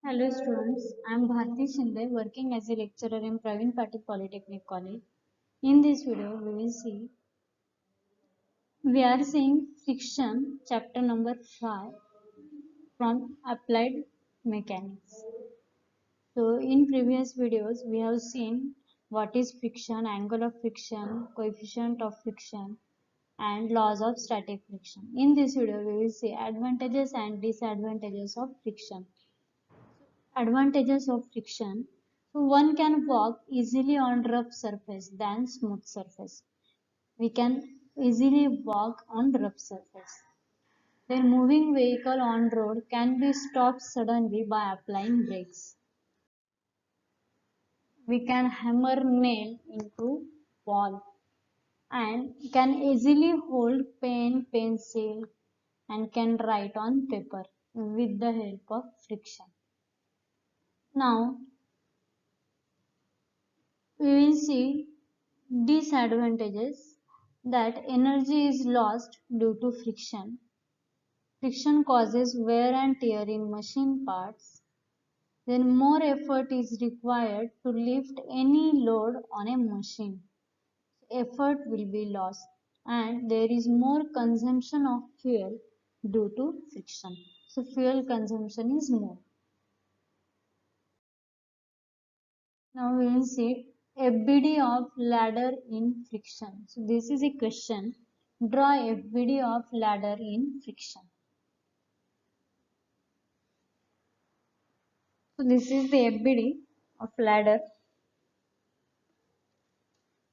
Hello students, I am Bharti Shinde working as a lecturer in Praveen Patil Polytechnic College. In this video we are seeing friction chapter number 5 from applied mechanics. So in previous videos we have seen what is friction, angle of friction, coefficient of friction and laws of static friction. In this video we will see advantages and disadvantages of friction. Advantages of friction. So one can walk easily on rough surface than smooth surface. We can easily walk on rough surface. Then moving vehicle on road can be stopped suddenly by applying brakes. We can hammer nail into wall and can easily hold pen, pencil and can write on paper with the help of friction. Now we will see disadvantages that energy is lost due to friction. Friction causes wear and tear in machine parts. Then more effort is required to lift any load on a machine. Effort will be lost and there is more consumption of fuel due to friction. So fuel consumption is more. Now we will see FBD of ladder in friction. So this is a question. Draw FBD of ladder in friction. So this is the FBD of ladder.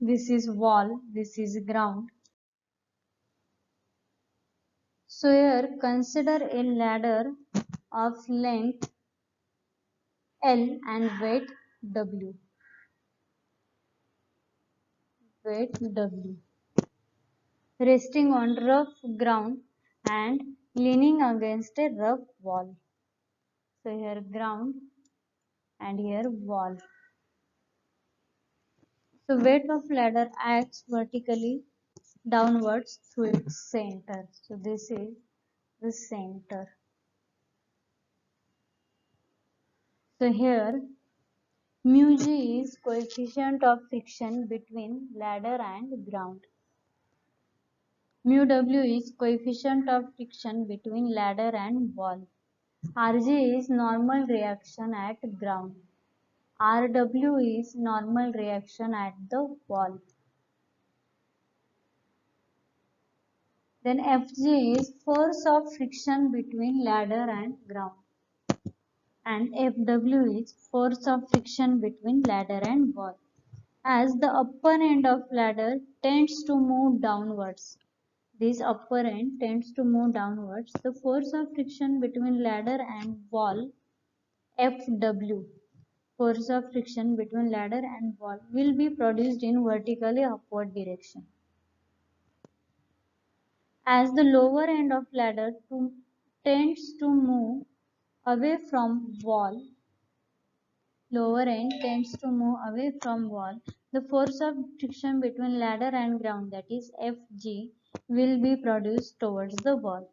This is wall. This is ground. So here consider a ladder of length L and weight W. Weight W. Resting on rough ground and leaning against a rough wall. So here ground and here wall. So weight of ladder acts vertically downwards through its center. So this is the center. So here mu g is coefficient of friction between ladder and ground. Mu w is coefficient of friction between ladder and wall. Rg is normal reaction at ground. Rw is normal reaction at the wall. Then Fg is force of friction between ladder and ground. And Fw is force of friction between ladder and wall. As the upper end of ladder tends to move downwards, this upper end tends to move downwards, the force of friction between ladder and wall, Fw, force of friction between ladder and wall, will be produced in vertically upward direction. As the lower end of ladder tends to move away from wall, the force of friction between ladder and ground, that is Fg, will be produced towards the wall.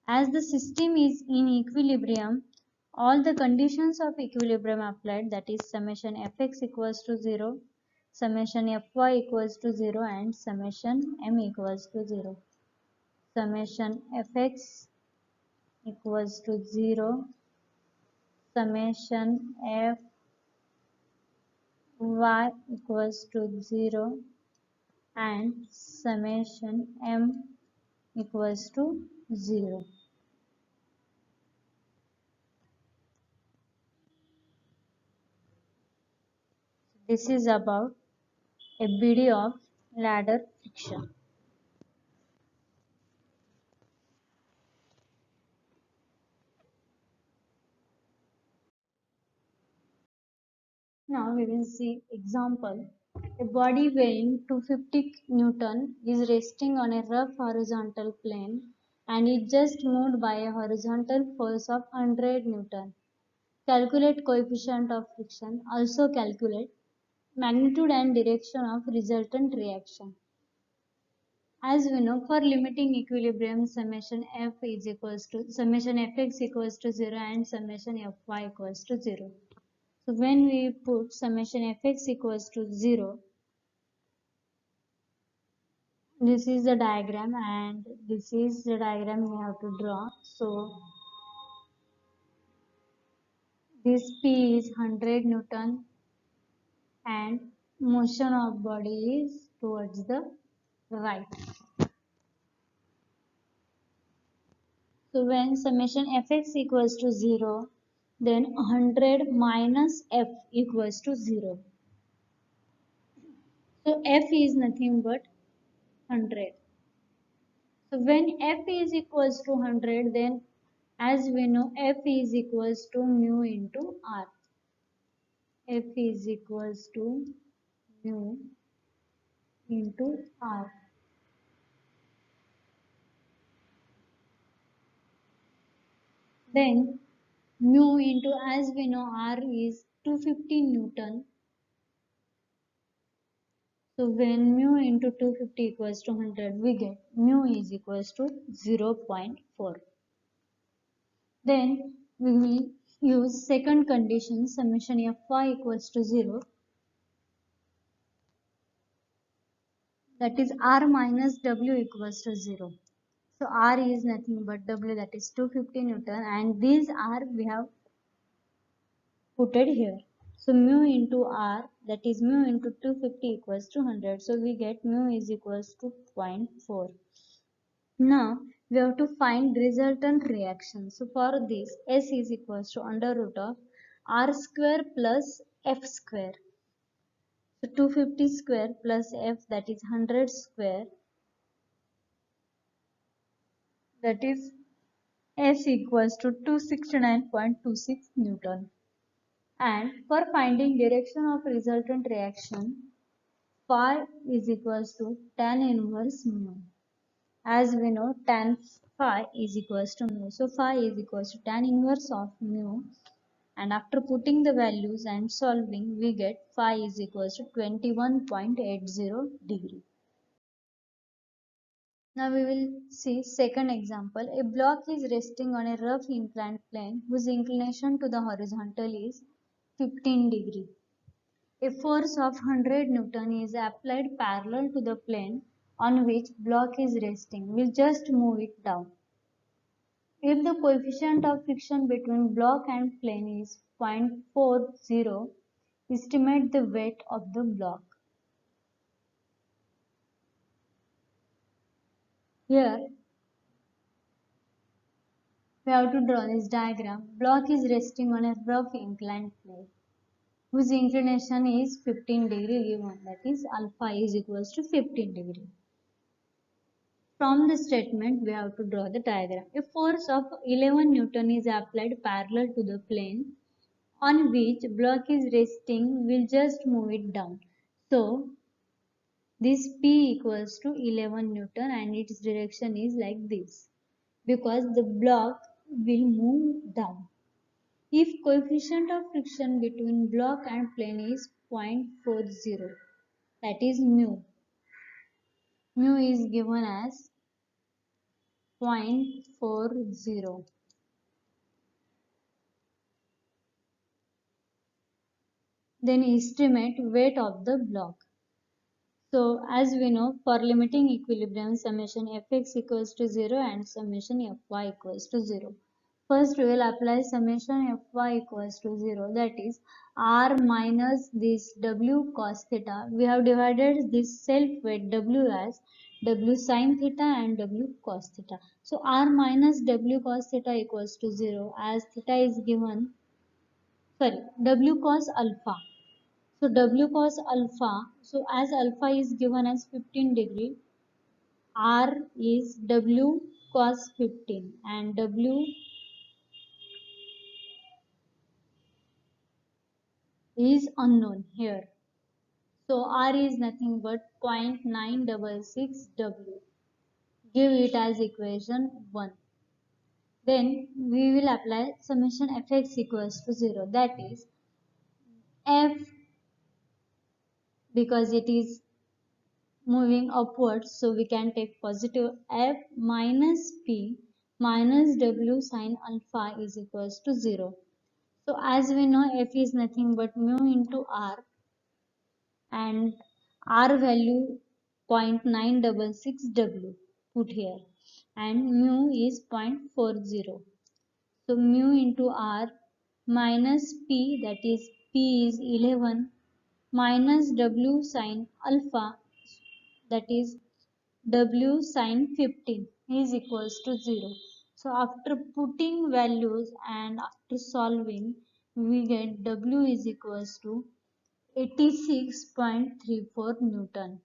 As the system is in equilibrium, all the conditions of equilibrium applied, that is summation Fx equals to 0, summation Fy equals to 0 and summation M equals to 0. Summation Fx equals to 0, summation Fy equals to 0 and summation M equals to 0. This is about FBD of ladder friction. Now we will see example. A body weighing 250 Newton is resting on a rough horizontal plane and is just moved by a horizontal force of 100 Newton. Calculate coefficient of friction. Also calculate magnitude and direction of resultant reaction. As we know, for limiting equilibrium, summation summation fx equals to 0 and summation fy equals to 0. So when we put summation fx equals to 0, this is the diagram and this is the diagram we have to draw. So this P is 100 Newton and motion of body is towards the right. So when summation fx equals to 0, then 100 minus f equals to 0. So f is nothing but 100. So when f is equals to 100, then as we know f is equals to mu into r. F is equals to mu into r. Then mu into, as we know, r is 250 Newton. So when mu into 250 equals to 100, we get mu is equals to 0.4. Then we will use second condition, summation fy equals to 0. That is r minus w equals to 0. So r is nothing but w, that is 250 Newton, and these r we have put it here. So mu into r, that is mu into 250 equals to 100. So we get mu is equals to 0.4. Now we have to find resultant reaction. So for this, S is equals to under root of r square plus f square. So 250 square plus f, that is 100 square, that is S equals to 269.26 Newton. And for finding direction of resultant reaction, phi is equals to tan inverse mu. As we know, tan phi is equals to mu. So phi is equals to tan inverse of mu. And after putting the values and solving, we get phi is equals to 21.80 degree. Now we will see second example. A block is resting on a rough inclined plane whose inclination to the horizontal is 15 degree. A force of 100 Newton is applied parallel to the plane on which block is resting. We'll just move it down. If the coefficient of friction between block and plane is 0.40, estimate the weight of the block. Here we have to draw this diagram. Block is resting on a rough inclined plane whose inclination is 15 degree given, that is alpha is equals to 15 degree. From the statement we have to draw the diagram. A force of 11 Newton is applied parallel to the plane on which block is resting. We'll just move it down. So this P equals to 11 Newton and its direction is like this because the block will move down. If coefficient of friction between block and plane is 0.40, that is mu. Mu is given as 0.40. Then estimate weight of the block. So as we know, for limiting equilibrium, summation fx equals to 0 and summation fy equals to 0. First we will apply summation fy equals to 0, that is r minus this w cos theta. We have divided this self weight w as w sin theta and w cos theta. So r minus w cos theta equals to 0 as theta is given, w cos alpha. So W cos alpha, so as alpha is given as 15 degree, R is W cos 15 and W is unknown here. So R is nothing but 0.966 W. Give it as equation 1. Then we will apply summation fx equals to 0, that is f, because it is moving upwards, so we can take positive f minus p minus w sine alpha is equals to 0. So as we know, f is nothing but mu into r, and r value 0.966 w put here, and mu is 0.40. So mu into r minus p, that is p is 11, minus w sine alpha, that is w sine 15 is equals to 0. So after putting values and after solving, we get w is equals to 86.34 Newton.